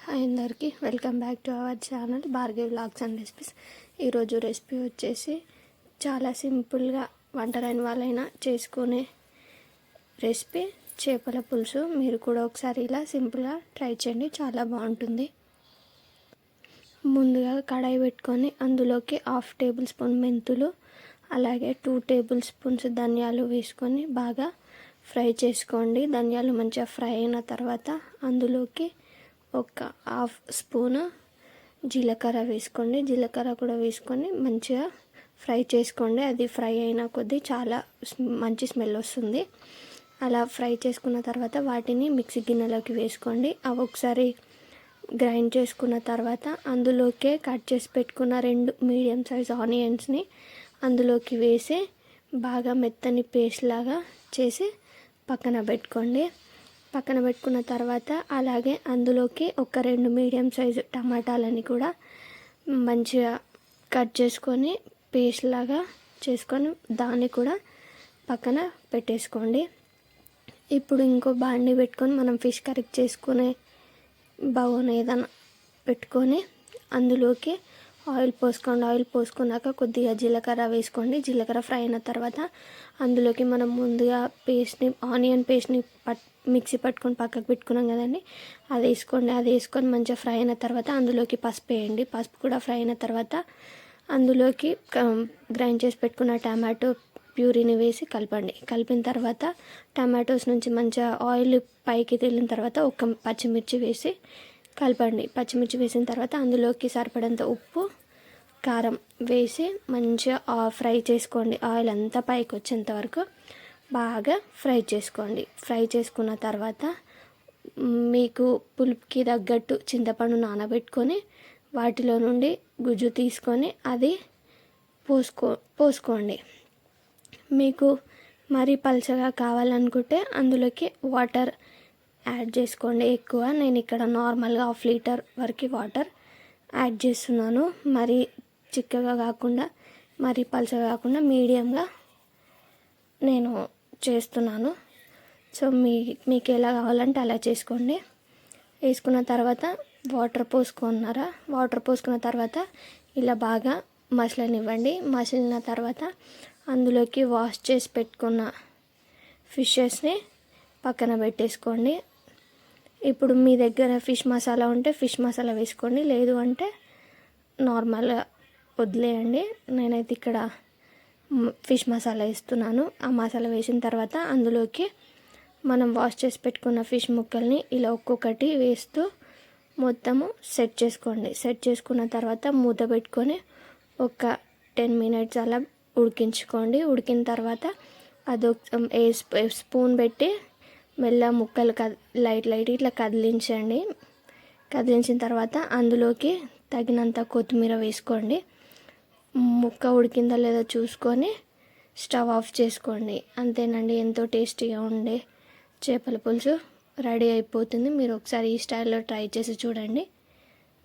Hi అందరికీ welcome back to our channel Bhargavi vlogs and recipes. ఈరోజు recipe వచ్చేసి చాలా సింపుల్గా వంట రాని వాళ్ళైనా చేసుకునే రెసిపీ చేపల పులుసు. మీరు కూడా ఒకసారి ఇలా సింపుల్గా ట్రై చేయండి, చాలా బాగుంటుంది. ముందుగా కడాయి పెట్టుకొని అందులోకి 1/2 టేబుల్ స్పూన్ మెంతులు, అలాగే 2 టేబుల్ స్పూన్స్ ధనియాలు వేసుకొని బాగా ఫ్రై చేసుకోండి. ధనియాలు మంచిగా ఫ్రై అయిన తర్వాత అందులోకి 1/2 స్పూన్ జీలకర్ర వేసుకోండి. జీలకర్ర కూడా వేసుకొని మంచిగా ఫ్రై చేసుకోండి. అది ఫ్రై అయిన కొద్దీ చాలా మంచి స్మెల్ వస్తుంది. అలా ఫ్రై చేసుకున్న తర్వాత వాటిని మిక్సీ గిన్నెలోకి వేసుకోండి. అవి ఒకసారి గ్రైండ్ చేసుకున్న తర్వాత అందులోకే కట్ చేసి పెట్టుకున్న 2 మీడియం సైజ్ ఆనియన్స్ని అందులోకి వేసి బాగా మెత్తని పేస్ట్ లాగా చేసి పక్కన పెట్టుకోండి. పక్కన పెట్టుకున్న తర్వాత అలాగే అందులోకి 2 మీడియం సైజు టమాటాలని కూడా మంచిగా కట్ చేసుకొని పేస్ట్ లాగా చేసుకొని దాన్ని కూడా పక్కన పెట్టేసుకోండి. ఇప్పుడు ఇంకో బాండి పెట్టుకొని మనం ఫిష్ కర్రీ చేసుకునే బౌల్ ఏదైనా పెట్టుకొని అందులోకి ఆయిల్ పోసుకోండి. ఆయిల్ పోసుకున్నాక కొద్దిగా జీలకర్ర వేసుకోండి. జీలకర్ర ఫ్రై అయిన తర్వాత అందులోకి మనం ముందుగా పేస్ట్ని ఆనియన్ పేస్ట్ని మిక్సీ పట్టుకొని పక్కకు పెట్టుకున్నాం కదండి, అది వేసుకోండి. అది వేసుకొని మంచిగా ఫ్రై అయిన తర్వాత అందులోకి పసుపు వేయండి. పసుపు కూడా ఫ్రై అయిన తర్వాత అందులోకి గ్రైండ్ చేసి పెట్టుకున్న టమాటో ప్యూరీని వేసి కలపండి. కలిపిన తర్వాత టమాటోస్ నుంచి మంచిగా ఆయిల్ పైకి తేలిన తర్వాత 1 పచ్చిమిర్చి వేసి కలపండి. పచ్చిమిర్చి వేసిన తర్వాత అందులోకి సరిపడంత ఉప్పు, కారం వేసి మంచిగా ఫ్రై చేసుకోండి. ఆయిల్ అంతా పైకి వచ్చేంత వరకు బాగా ఫ్రై చేసుకోండి. ఫ్రై చేసుకున్న తర్వాత మీకు పులుపుకి తగ్గట్టు చింతపండు నానబెట్టుకొని వాటిలో నుండి గుజ్జు తీసుకొని అది పోసుకోండి. మీకు మరీ పల్చగా కావాలనుకుంటే అందులోకి వాటర్ యాడ్ చేసుకోండి. ఎక్కువ నేను ఇక్కడ నార్మల్గా 1/2 లీటర్ వరకు వాటర్ యాడ్ చేస్తున్నాను. మరీ చిక్కగా కాకుండా మరీ పల్చగా కాకుండా మీడియంగా నేను చేస్తున్నాను. సో మీకు ఎలా కావాలంటే అలా చేసుకోండి. వేసుకున్న తర్వాత వాటర్ పోసుకున్న తర్వాత ఇలా బాగా మసలనివ్వండి. మసిలిన తర్వాత అందులోకి వాష్ చేసి పెట్టుకున్న ఫిషెస్ని పక్కన పెట్టేసుకోండి. ఇప్పుడు మీ దగ్గర ఫిష్ మసాలా ఉంటే ఫిష్ మసాలా వేసుకోండి, లేదు అంటే నార్మల్గా వదిలేయండి. నేనైతే ఇక్కడ ఫిష్ మసాలా వేస్తున్నాను. ఆ మసాలా వేసిన తర్వాత అందులోకి మనం వాష్ చేసి పెట్టుకున్న ఫిష్ ముక్కల్ని ఇలా ఒక్కొక్కటి వేస్తూ మొత్తము సెట్ చేసుకోండి. సెట్ చేసుకున్న తర్వాత మూత పెట్టుకొని 10 మినిట్స్ అలా ఉడికించుకోండి. ఉడికిన తర్వాత స్పూన్ పెట్టి మెల్ల ముక్కలు లైట్ ఇట్లా కదిలించండి. కదిలించిన తర్వాత అందులోకి తగినంత కొత్తిమీర వేసుకోండి. ముక్క ఉడికిందో లేదో చూసుకొని స్టవ్ ఆఫ్ చేసుకోండి. అంతేనండి, ఎంతో టేస్టీగా ఉండే చేపల పులుసు రెడీ అయిపోతుంది. మీరు ఒకసారి ఈ స్టైల్లో ట్రై చేసి చూడండి,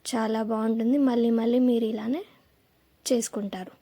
చాలా బాగుంటుంది. మళ్ళీ మీరు ఇలానే చేసుకుంటారు.